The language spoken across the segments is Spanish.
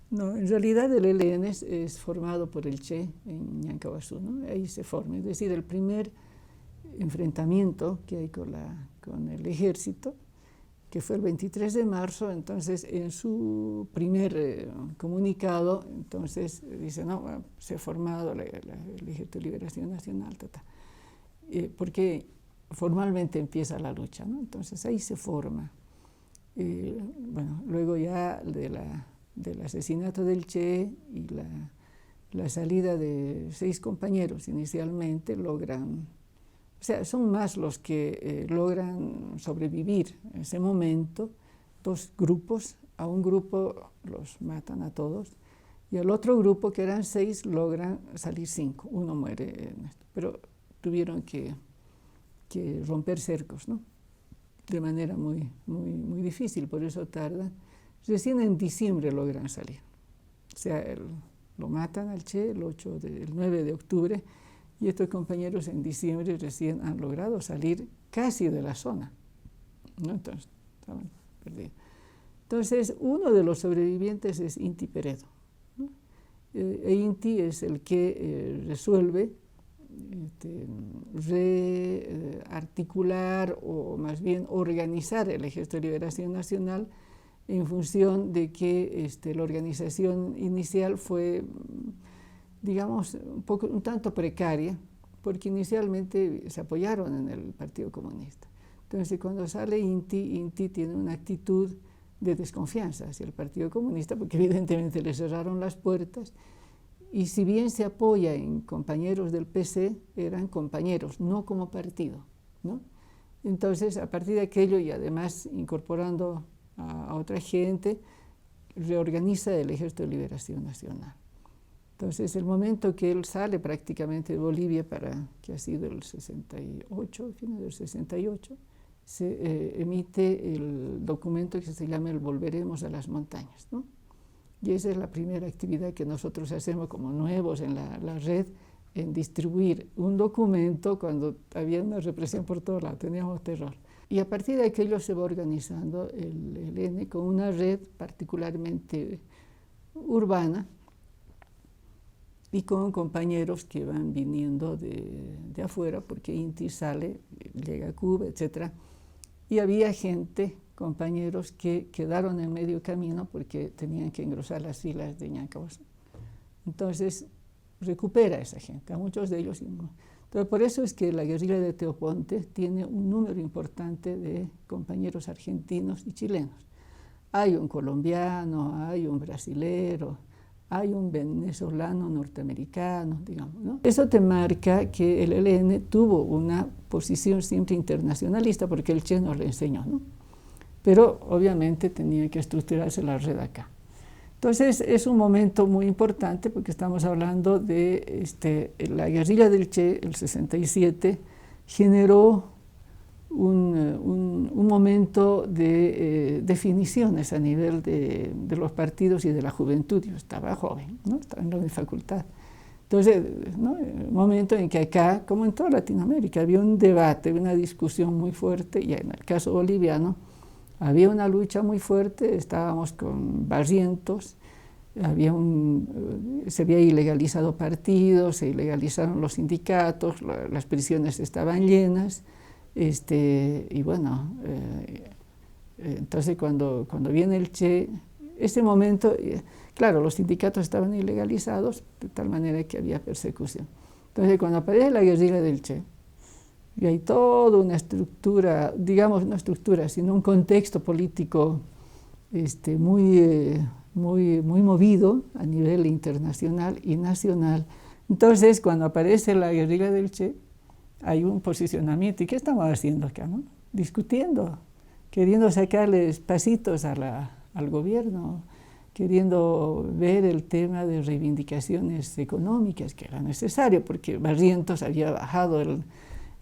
No, en realidad el ELN es formado por el Che en Ñancahuazú, ¿no? Ahí se forma, es decir, el primer enfrentamiento que hay con el ejército, que fue el 23 de marzo, entonces en su primer comunicado, entonces dice, no, se ha formado el Ejército de Liberación Nacional, porque formalmente empieza la lucha, ¿no? Entonces ahí se forma. Bueno, luego ya del asesinato del Che y la salida de 6 compañeros inicialmente logran, o sea, son más los que logran sobrevivir en ese momento, 2 grupos, a un grupo los matan a todos y al otro grupo, que eran 6, logran salir 5, uno muere en esto, pero tuvieron que romper cercos, ¿no? De manera muy difícil, por eso tardan. Recién en diciembre logran salir. O sea, lo matan al Che el 9 de octubre y estos compañeros en diciembre recién han logrado salir casi de la zona, ¿no? Entonces, estaban perdidos. Entonces, uno de los sobrevivientes es Inti Peredo, ¿no? Inti es el que resuelve rearticular o más bien organizar el Ejército de Liberación Nacional en función de que la organización inicial fue, digamos, un tanto precaria, porque inicialmente se apoyaron en el Partido Comunista. Entonces, cuando sale Inti tiene una actitud de desconfianza hacia el Partido Comunista, porque evidentemente le cerraron las puertas, y si bien se apoya en compañeros del PC, eran compañeros, no como partido, ¿no? Entonces, a partir de aquello, y además incorporando a otra gente, reorganiza el Ejército de Liberación Nacional. Entonces, el momento que él sale prácticamente de Bolivia, que ha sido el 68, al final del 68, se emite el documento que se llama el Volveremos a las Montañas, ¿no? Y esa es la primera actividad que nosotros hacemos como nuevos en la red, en distribuir un documento cuando había una represión por todos lados, teníamos terror. Y a partir de aquello se va organizando el ELN con una red particularmente urbana y con compañeros que van viniendo de afuera, porque Inti sale, llega a Cuba, etc. Y había gente, compañeros, que quedaron en medio camino porque tenían que engrosar las filas de Ñancahuazú. Entonces, recupera a esa gente, a muchos de ellos. Entonces, por eso es que la guerrilla de Teoponte tiene un número importante de compañeros argentinos y chilenos. Hay un colombiano, hay un brasilero, hay un venezolano norteamericano, digamos, ¿no? Eso te marca que el ELN tuvo una posición siempre internacionalista, porque el Che nos lo enseñó, ¿no? Pero obviamente tenía que estructurarse la red acá. Entonces es un momento muy importante porque estamos hablando de la guerrilla del Che, el 67, generó un momento de definiciones a nivel de los partidos y de la juventud. Yo estaba joven, ¿no? Estaba en la facultad. Entonces, ¿no? Un momento en que acá, como en toda Latinoamérica, había un debate, una discusión muy fuerte, y en el caso boliviano, había una lucha muy fuerte, estábamos con Barrientos, se había ilegalizado partidos, se ilegalizaron los sindicatos, las prisiones estaban llenas, y bueno, entonces cuando viene el Che, ese momento, claro, los sindicatos estaban ilegalizados, de tal manera que había persecución. Entonces cuando aparece la guerrilla del Che, y hay toda una estructura, digamos no estructura, sino un contexto político muy movido a nivel internacional y nacional. Entonces, cuando aparece la guerrilla del Che, hay un posicionamiento. ¿Y qué estamos haciendo acá, no? Discutiendo, queriendo sacarles pasitos al gobierno, queriendo ver el tema de reivindicaciones económicas, que era necesario, porque Barrientos había bajado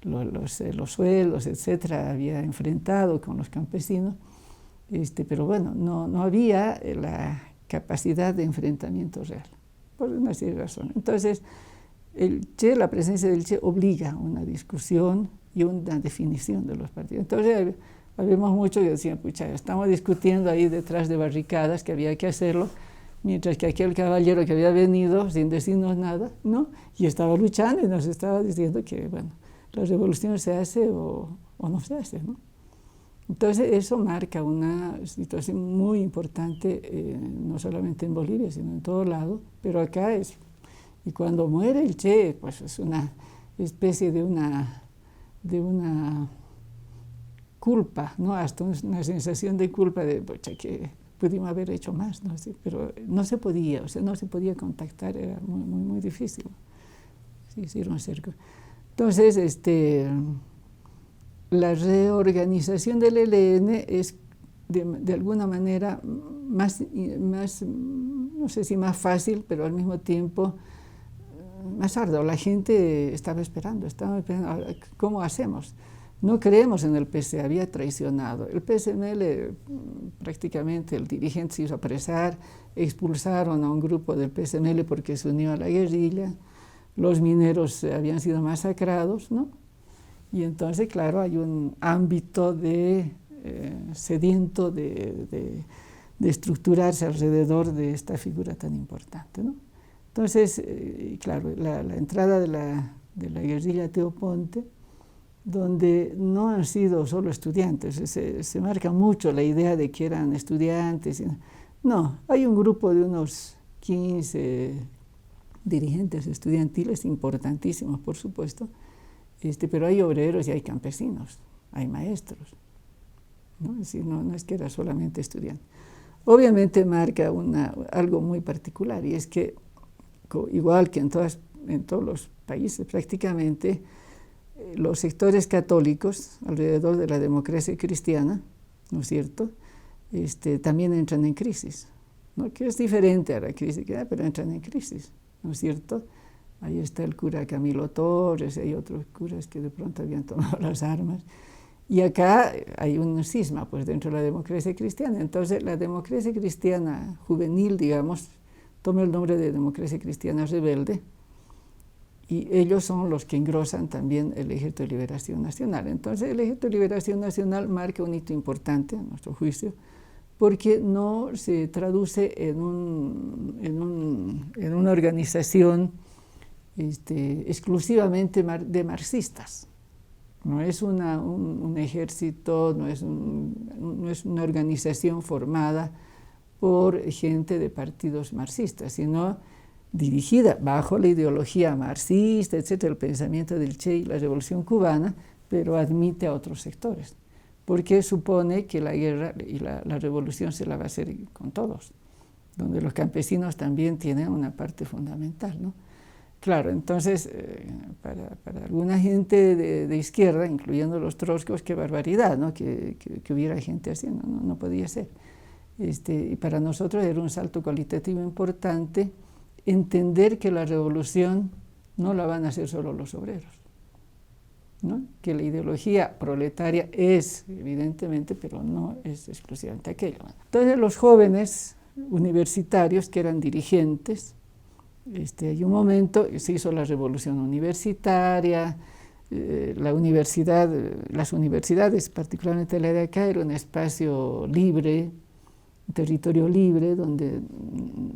los sueldos, etcétera, había enfrentado con los campesinos, pero bueno, no había la capacidad de enfrentamiento real, por una serie de razones. Entonces, la presencia del Che obliga a una discusión y una definición de los partidos. Entonces, habíamos muchos que decían, pucha, estamos discutiendo ahí detrás de barricadas, que había que hacerlo, mientras que aquel caballero que había venido sin decirnos nada, ¿no? Y estaba luchando y nos estaba diciendo que, bueno, la revolución se hace o no se hace, ¿no? Entonces eso marca una situación muy importante, no solamente en Bolivia, sino en todo lado, pero acá es, y cuando muere el Che, pues es una especie de una culpa, ¿no? Hasta una sensación de culpa de, pucha, que pudimos haber hecho más, ¿no? Sí, pero no se podía, o sea, no se podía contactar, era muy, muy, muy difícil. Sí, hicieron cerco. Entonces, la reorganización del ELN es de alguna manera más, no sé si más fácil, pero al mismo tiempo más arduo. La gente estaba esperando, ¿cómo hacemos? No creemos en el PC, había traicionado. El PSML, prácticamente el dirigente se hizo apresar, expulsaron a un grupo del PSML porque se unió a la guerrilla, los mineros habían sido masacrados, ¿no? Y entonces, claro, hay un ámbito sediento de estructurarse alrededor de esta figura tan importante, ¿no? Entonces, claro, la entrada de la guerrilla Teo Ponte, donde no han sido solo estudiantes, se marca mucho la idea de que eran estudiantes. No, hay un grupo de unos 15 dirigentes estudiantiles importantísimos, por supuesto, pero hay obreros y hay campesinos, hay maestros, ¿no? Es decir, no es que era solamente estudiante. Obviamente marca algo muy particular, y es que, igual que en todos los países prácticamente, los sectores católicos alrededor de la democracia cristiana, ¿no es cierto?, también entran en crisis, ¿no? Que es diferente a la crisis, pero entran en crisis, ¿no es cierto? Ahí está el cura Camilo Torres, hay otros curas que de pronto habían tomado las armas. Y acá hay un cisma, pues, dentro de la democracia cristiana. Entonces, la democracia cristiana juvenil, digamos, toma el nombre de democracia cristiana rebelde, y ellos son los que engrosan también el Ejército de Liberación Nacional. Entonces, el Ejército de Liberación Nacional marca un hito importante, a nuestro juicio, porque no se traduce en una organización exclusivamente de marxistas. No es un ejército, no es una organización formada por gente de partidos marxistas, sino dirigida bajo la ideología marxista, etcétera, el pensamiento del Che y la Revolución Cubana, pero admite a otros sectores, porque supone que la guerra y la revolución se la va a hacer con todos, donde los campesinos también tienen una parte fundamental, ¿no? Claro, entonces, para alguna gente de izquierda, incluyendo los trotskos, qué barbaridad, ¿no? Que hubiera gente así, no podía ser. Y para nosotros era un salto cualitativo importante entender que la revolución no la van a hacer solo los obreros, ¿no? Que la ideología proletaria es, evidentemente, pero no es exclusivamente aquello. Entonces, los jóvenes universitarios que eran dirigentes, hay un momento, se hizo la revolución universitaria, las universidades, particularmente la de acá, era un espacio libre, un territorio libre, donde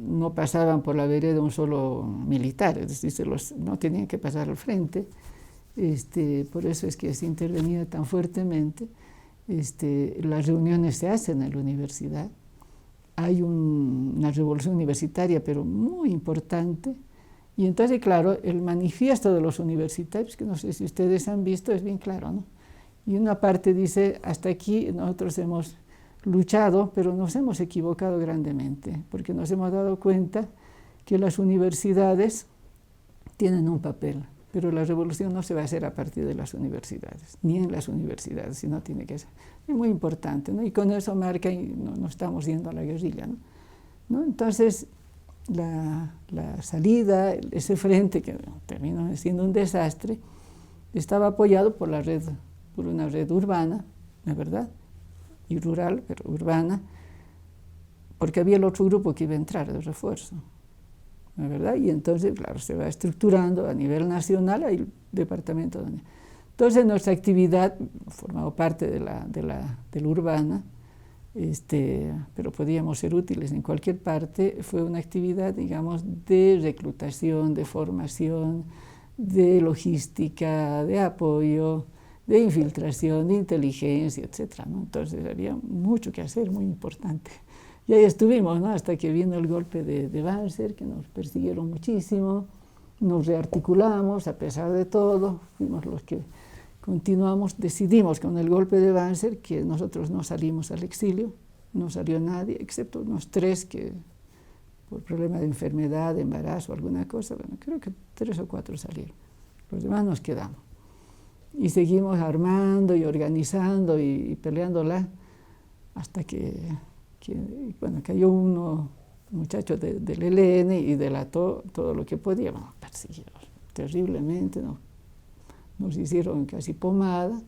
no pasaban por la vereda un solo militar, es decir, no tenían que pasar al frente. Por eso es que se intervenía tan fuertemente. Las reuniones se hacen en la universidad. Hay una revolución universitaria, pero muy importante. Y entonces, claro, el manifiesto de los universitarios, que no sé si ustedes han visto, es bien claro, ¿no? Y una parte dice, hasta aquí nosotros hemos luchado, pero nos hemos equivocado grandemente, porque nos hemos dado cuenta que las universidades tienen un papel, pero la revolución no se va a hacer a partir de las universidades, ni en las universidades, sino tiene que ser. Es muy importante, ¿no? Y con eso marca, y no estamos yendo a la guerrilla, ¿no? Entonces, la salida, ese frente que terminó siendo un desastre, estaba apoyado por una red urbana, ¿no es verdad? Y rural, pero urbana, porque había el otro grupo que iba a entrar de refuerzo, ¿no es verdad? Y entonces, claro, se va estructurando a nivel nacional, hay el departamento donde... Entonces, nuestra actividad, formado parte de la urbana, pero podíamos ser útiles en cualquier parte. Fue una actividad, digamos, de reclutación, de formación, de logística, de apoyo, de infiltración, de inteligencia, etc., ¿no? Entonces había mucho que hacer, muy importante. Y ahí estuvimos, ¿no? Hasta que vino el golpe de Banzer, que nos persiguieron muchísimo, nos rearticulamos a pesar de todo, fuimos los que continuamos, decidimos con el golpe de Banzer que nosotros no salimos al exilio, no salió nadie, excepto unos 3 que por problema de enfermedad, de embarazo, alguna cosa, bueno, creo que 3 o 4 salieron, los demás nos quedamos. Y seguimos armando y organizando y peleándola hasta que bueno, cayó un muchacho del ELN y delató todo lo que podía. Bueno, persiguieron terriblemente, ¿no? Nos hicieron casi pomada.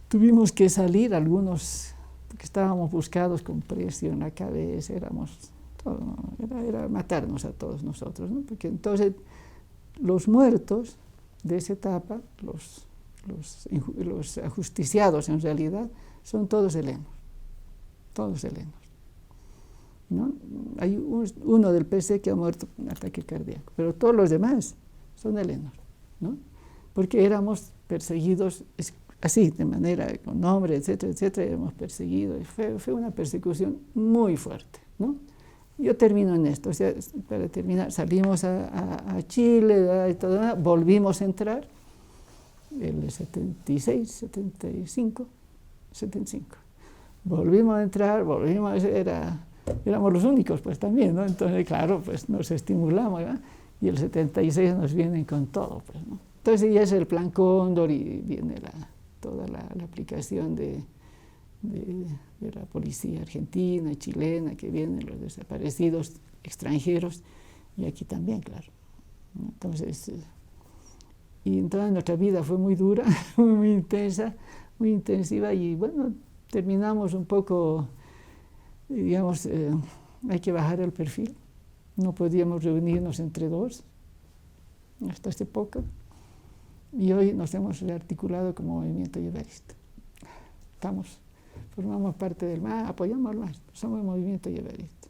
Tuvimos que salir algunos, porque estábamos buscados con precio en la cabeza, era matarnos a todos nosotros, ¿no? Porque entonces los muertos de esa etapa, los ajusticiados en realidad, son todos helenos, ¿no? Hay uno del PC que ha muerto con un ataque cardíaco, pero todos los demás son helenos, ¿no? Porque éramos perseguidos así, de manera, con nombre, etcétera, etcétera, éramos perseguidos. Fue una persecución muy fuerte, ¿no? Yo termino en esto, o sea, para terminar, salimos a Chile, ¿verdad? Y todo, volvimos a entrar, el 76, 75, volvimos a entrar, éramos los únicos, pues también, ¿no? Entonces, claro, pues nos estimulamos, ¿verdad? Y el 76 nos vienen con todo, pues, ¿no? Entonces ya es el Plan Cóndor y viene toda la aplicación de la policía argentina, chilena, que vienen los desaparecidos extranjeros, y aquí también, claro. Entonces, y toda nuestra vida fue muy dura, muy intensa, muy intensiva, y bueno, terminamos un poco, digamos, hay que bajar el perfil, no podíamos reunirnos entre 2, hasta hace poco, y hoy nos hemos rearticulado como movimiento yeverista. Formamos parte del MAS, apoyamos al MAS, somos el movimiento yeverista.